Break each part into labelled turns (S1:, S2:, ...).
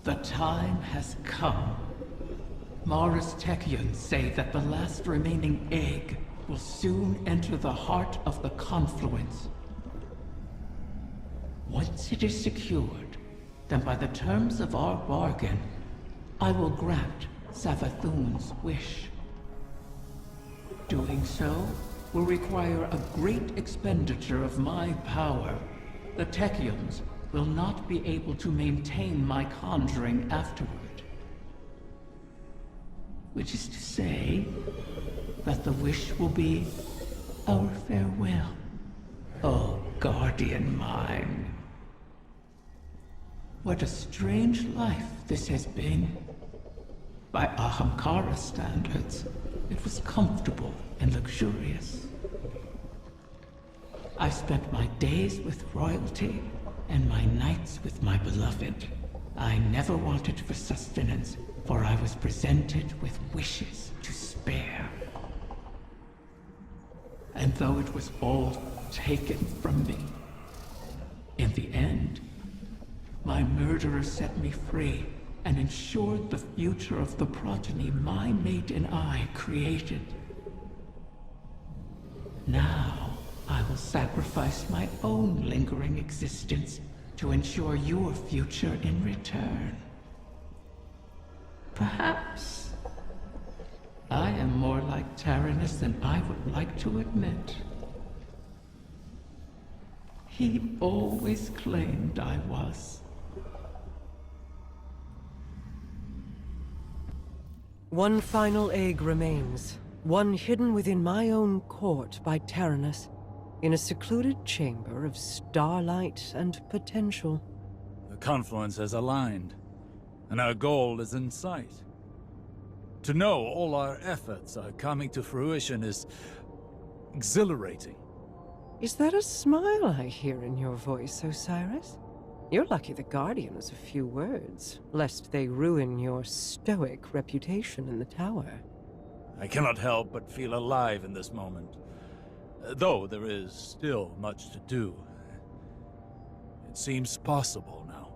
S1: The time has come. Mara's Techians say that the last remaining egg will soon enter the heart of the confluence. Once it is secured, then by the terms of our bargain, I will grant Savathun's wish. Doing so will require a great expenditure of my power. The Techians will not be able to maintain my conjuring afterward. Which is to say, that the wish will be our farewell. Oh, guardian mine. What a strange life this has been. By Ahamkara standards, it was comfortable and luxurious. I spent my days with royalty and my nights with my beloved. I never wanted for sustenance, for I was presented with wishes to spare. And though it was all taken from me, in the end, my murderer set me free and ensured the future of the progeny my mate and I created. Now, I will sacrifice my own lingering existence to ensure your future in return. Perhaps I am more like Tyrannus than I would like to admit. He always claimed I was.
S2: One final egg remains. One hidden within my own court by Tyrannus, in a secluded chamber of starlight and potential.
S3: The confluence has aligned, and our goal is in sight. To know all our efforts are coming to fruition is exhilarating.
S2: Is that a smile I hear in your voice, Osiris? You're lucky the Guardian has a few words, lest they ruin your stoic reputation in the tower.
S3: I cannot help but feel alive in this moment. Though there is still much to do. It seems possible now.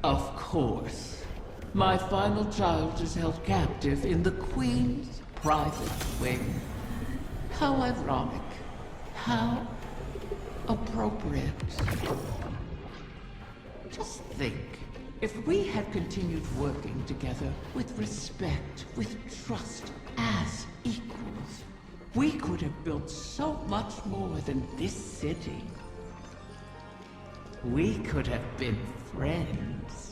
S1: Of course. My final child is held captive in the Queen's private wing. How ironic. How appropriate. Just think, if we had continued working together with respect, with trust, as equals, we could have built so much more than this city. We could have been friends.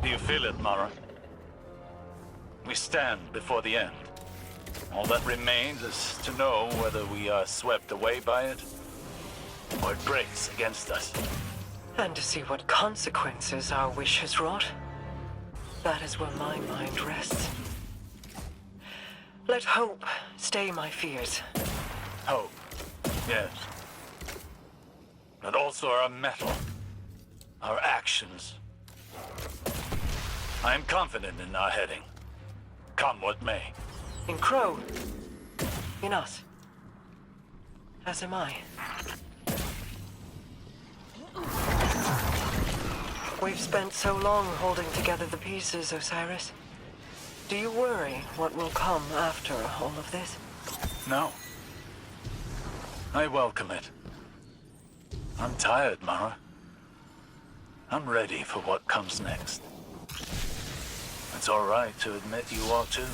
S3: Do you feel it, Mara? We stand before the end. All that remains is to know whether we are swept away by it, or it breaks against us.
S2: And to see what consequences our wish has wrought. That is where my mind rests. Let hope stay my fears.
S3: Hope, yes. But also our mettle, our actions. I am confident in our heading. Come what may.
S2: In Crow. In us. As am I. We've spent so long holding together the pieces, Osiris. Do you worry what will come after all of this?
S3: No. I welcome it. I'm tired, Mara. I'm ready for what comes next. It's all right to admit you are too.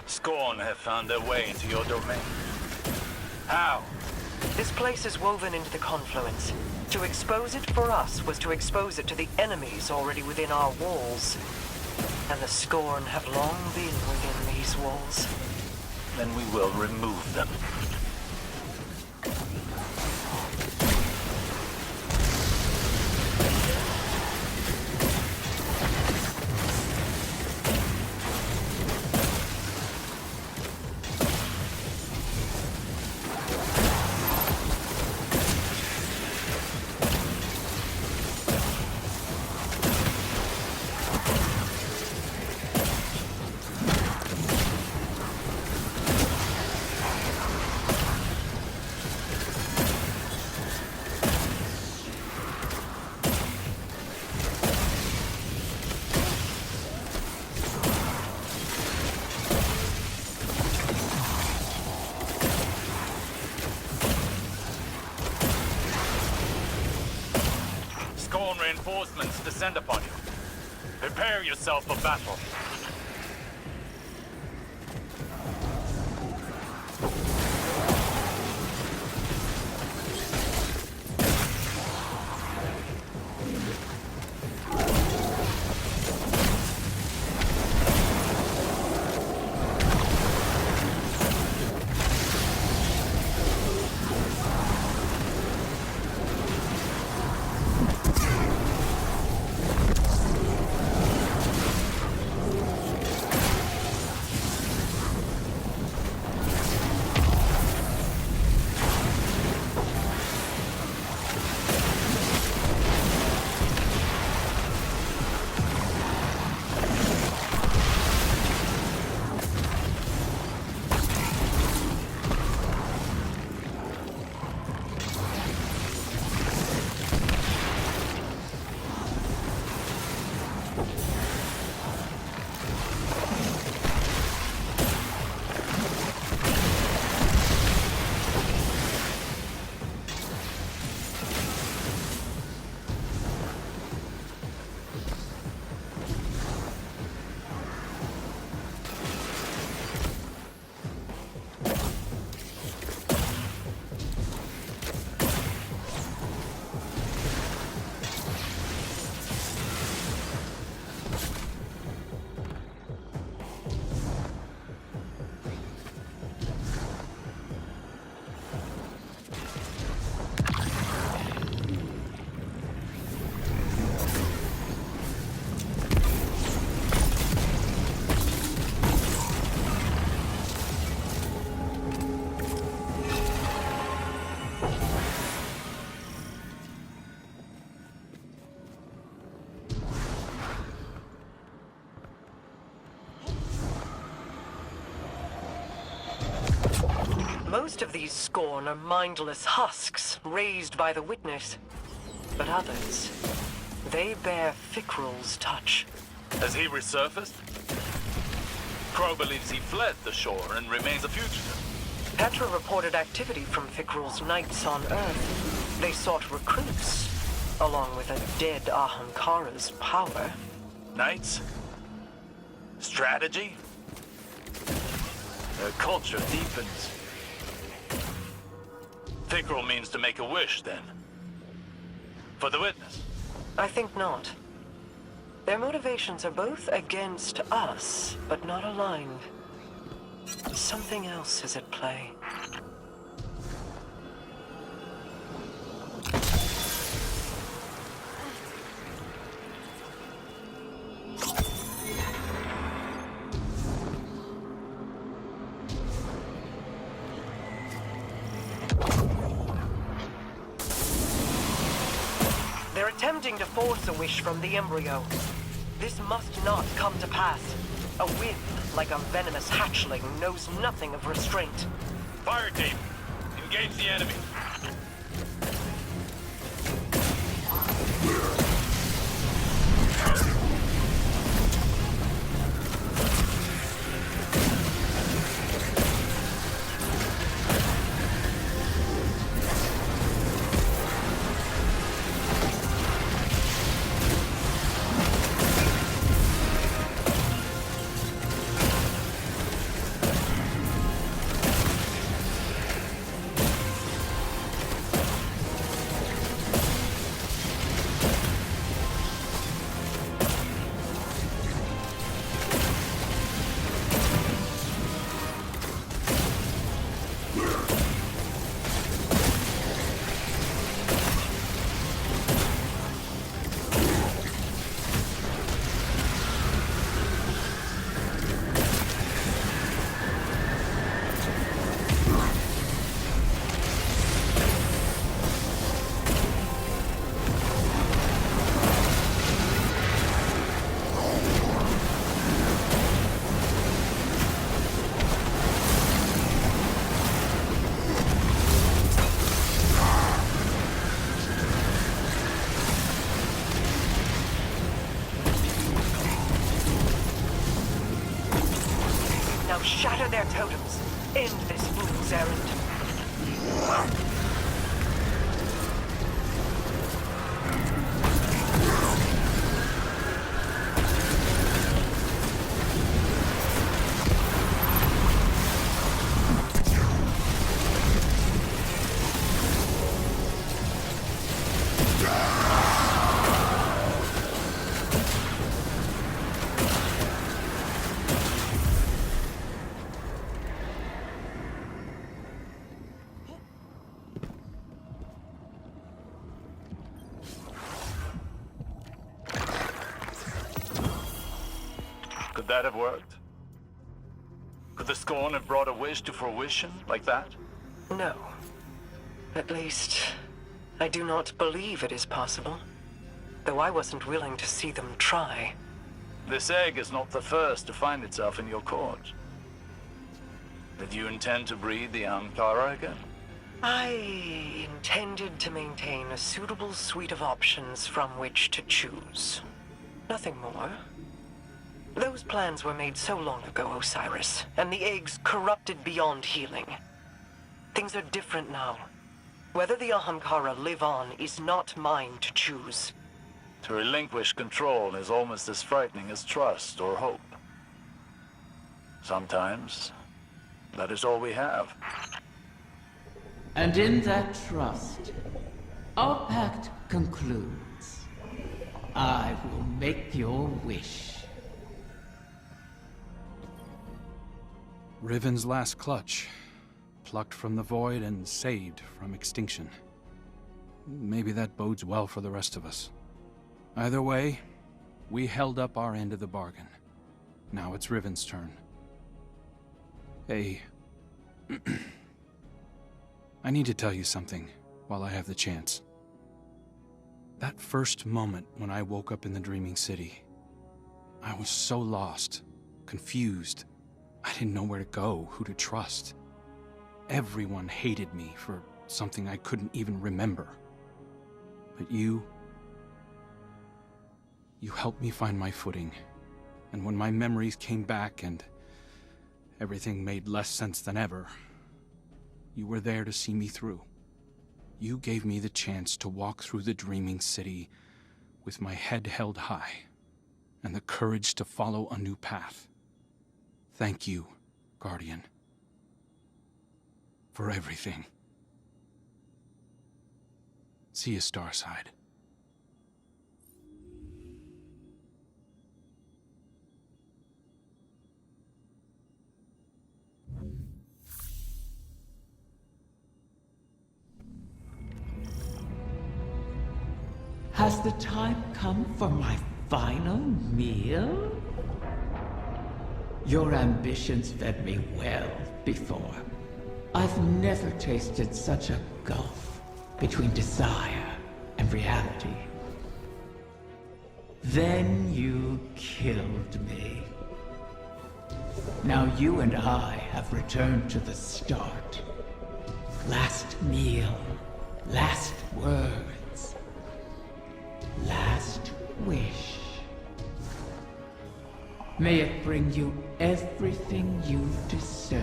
S3: Scorn have found their way into your domain. How?
S2: This place is woven into the confluence. To expose it for us was to expose it to the enemies already within our walls. And the Scorn have long been within these walls.
S3: Then we will remove them.
S4: Scorn reinforcements descend upon you. Prepare yourself for battle.
S2: Most of these Scorn are mindless husks raised by the Witness. But others, they bear Fickrul's touch.
S3: Has he resurfaced? Crow believes he fled the shore and remains a fugitive.
S2: Petra reported activity from Fickrul's knights on Earth. They sought recruits, along with a dead Ahamkara's power.
S3: Knights? Strategy? Their culture deepens. Fickrul means to make a wish, then. For the Witness.
S2: I think not. Their motivations are both against us, but not aligned. Something else is at play. They're attempting to force a wish from the embryo. This must not come to pass. A whim, like a venomous hatchling, knows nothing of restraint.
S4: Fire team, engage the enemy.
S2: End this fool's errand.
S3: Could that have worked? Could the scorn have brought a wish to fruition like that?
S2: No. At least, I do not believe it is possible. Though I wasn't willing to see them try.
S3: This egg is not the first to find itself in your court. Did you intend to breed the Ankara again?
S2: I intended to maintain a suitable suite of options from which to choose. Nothing more. Those plans were made so long ago, Osiris, and the eggs corrupted beyond healing. Things are different now. Whether the Ahamkara live on is not mine to choose.
S3: To relinquish control is almost as frightening as trust or hope. Sometimes, that is all we have.
S1: And in that trust, our pact concludes. I will make your wish.
S5: Riven's last clutch. Plucked from the void and saved from extinction. Maybe that bodes well for the rest of us. Either way, we held up our end of the bargain. Now it's Riven's turn. Hey... I need to tell you something while I have the chance. That first moment when I woke up in the Dreaming City, I was so lost, confused. I didn't know where to go, who to trust. Everyone hated me for something I couldn't even remember. But you helped me find my footing. And when my memories came back and everything made less sense than ever, you were there to see me through. You gave me the chance to walk through the Dreaming City with my head held high and the courage to follow a new path. Thank you, Guardian, for everything. See you, Starside.
S1: Has the time come for my final meal? Your ambitions fed me well before. I've never tasted such a gulf between desire and reality. Then you killed me. Now you and I have returned to the start. Last meal, last words, last wish. May it bring you everything you deserve.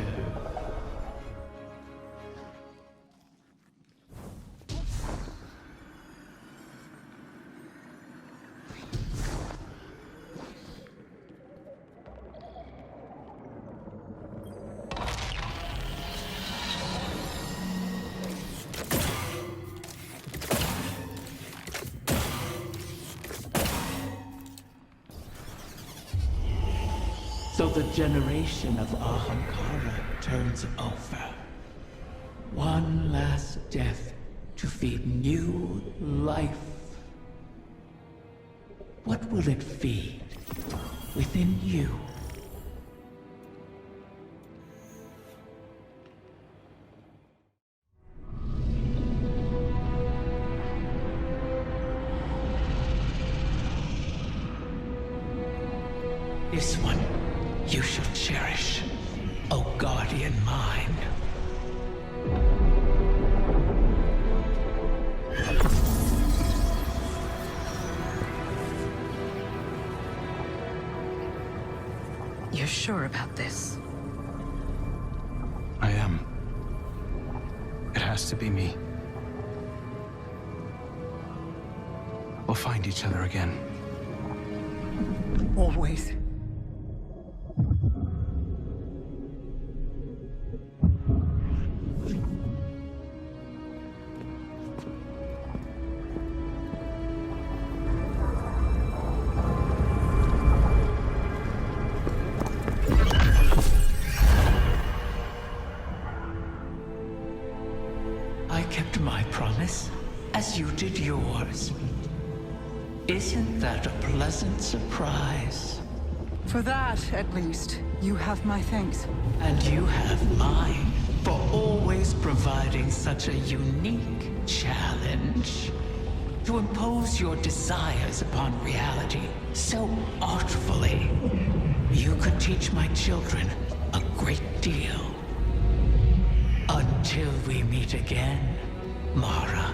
S1: So the generation of Ahamkara turns over. One last death to feed new life. What will it feed within you? This one you shall cherish, O guardian mine.
S2: You're sure about this?
S5: I has to be me. We'll find each other again.
S6: Always.
S1: I kept my promise, as you did yours. Isn't that a pleasant surprise?
S6: For that, at least, you have my thanks.
S1: And you have mine for always providing such a unique challenge. To impose your desires upon reality so artfully. You could teach my children a great deal. Until we meet again, Mara.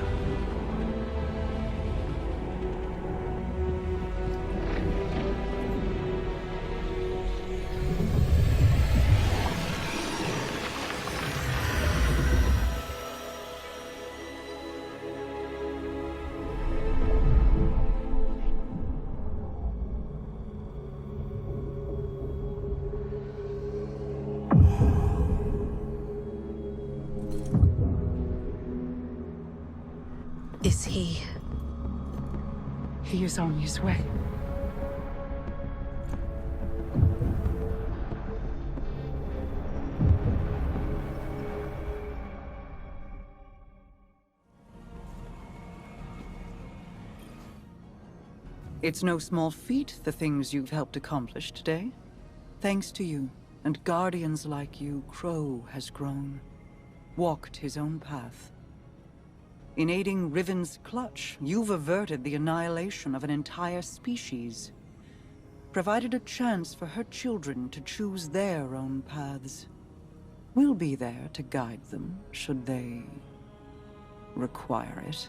S6: Is he? He is on his way. It's no small feat, the things you've helped accomplish today. Thanks to you, and guardians like you, Crow has grown. Walked his own path. In aiding Riven's clutch, you've averted the annihilation of an entire species. Provided a chance for her children to choose their own paths. We'll be there to guide them, should they require it.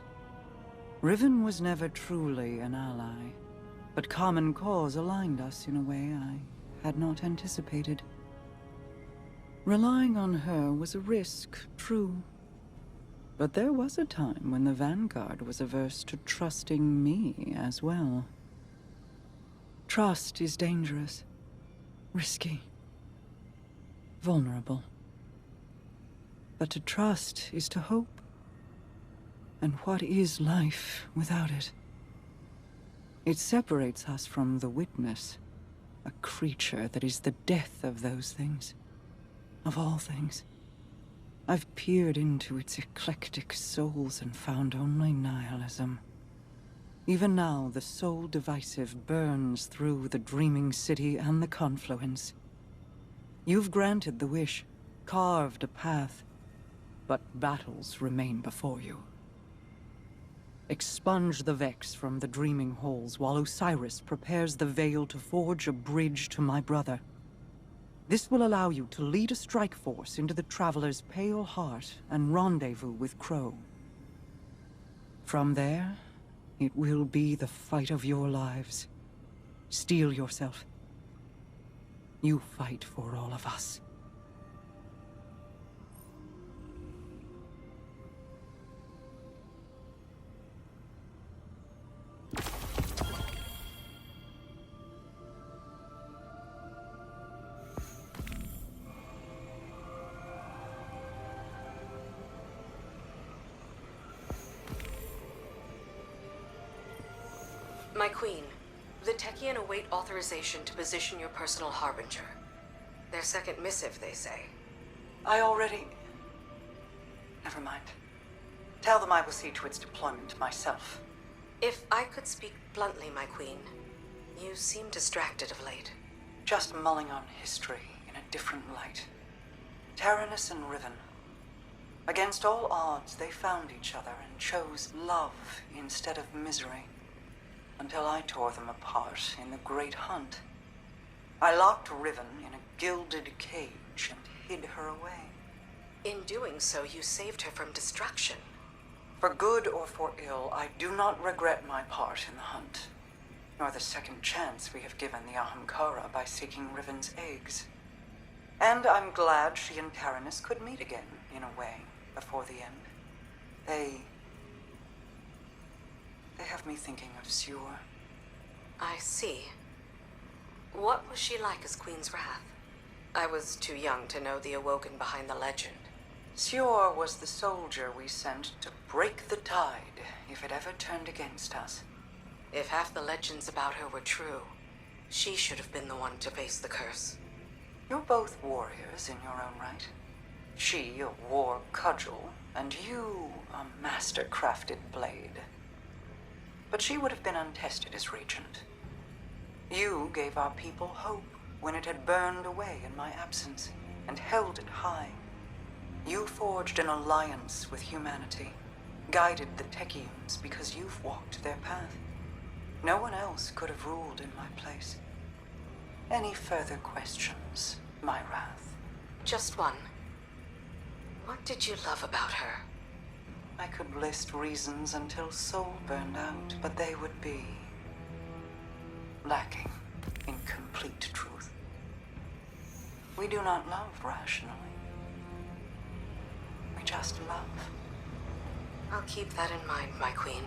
S6: Riven was never truly an ally, but common cause aligned us in a way I had not anticipated. Relying on her was a risk, true. But there was a time when the Vanguard was averse to trusting me as well. Trust is dangerous, risky, vulnerable. But to trust is to hope. And what is life without it? It separates us from the witness, a creature that is the death of those things, of all things. I've peered into its eclectic souls and found only nihilism. Even now, the soul divisive burns through the dreaming city and the confluence. You've granted the wish, carved a path, but battles remain before you. Expunge the Vex from the dreaming halls while Osiris prepares the veil to forge a bridge to my brother. This will allow you to lead a strike force into the Traveler's pale heart and rendezvous with Crow. From there, it will be the fight of your lives. Steel yourself. You fight for all of us.
S7: My queen, the Techian await authorization to position your personal harbinger. Their second missive, they say.
S6: I already... Never mind. Tell them I will see to its deployment myself.
S7: If I could speak bluntly, my queen, you seem distracted of late.
S6: Just mulling on history in a different light. Taranis and Riven. Against all odds, they found each other and chose love instead of misery. Until I tore them apart in the Great Hunt. I locked Riven in a gilded cage and hid her away.
S7: In doing so, you saved her from destruction.
S6: For good or for ill, I do not regret my part in the hunt, nor the second chance we have given the Ahamkara by seeking Riven's eggs. And I'm glad she and Taranis could meet again, in a way, before the end. They have me thinking of Sior.
S7: I see. What was she like as Queen's Wrath? I was too young to know the Awoken behind the legend.
S6: Sior was the soldier we sent to break the tide if it ever turned against us.
S7: If half the legends about her were true, she should have been the one to face the curse.
S6: You're both warriors in your own right. She a war cudgel, and you a master-crafted blade. But she would have been untested as regent. You gave our people hope when it had burned away in my absence, and held it high. You forged an alliance with humanity, guided the Techians because you've walked their path. No one else could have ruled in my place. Any further questions, my wrath?
S7: Just one. What did you love about her?
S6: I could list reasons until soul burned out, but they would be lacking in complete truth. We do not love rationally. We just love.
S7: I'll keep that in mind, my queen.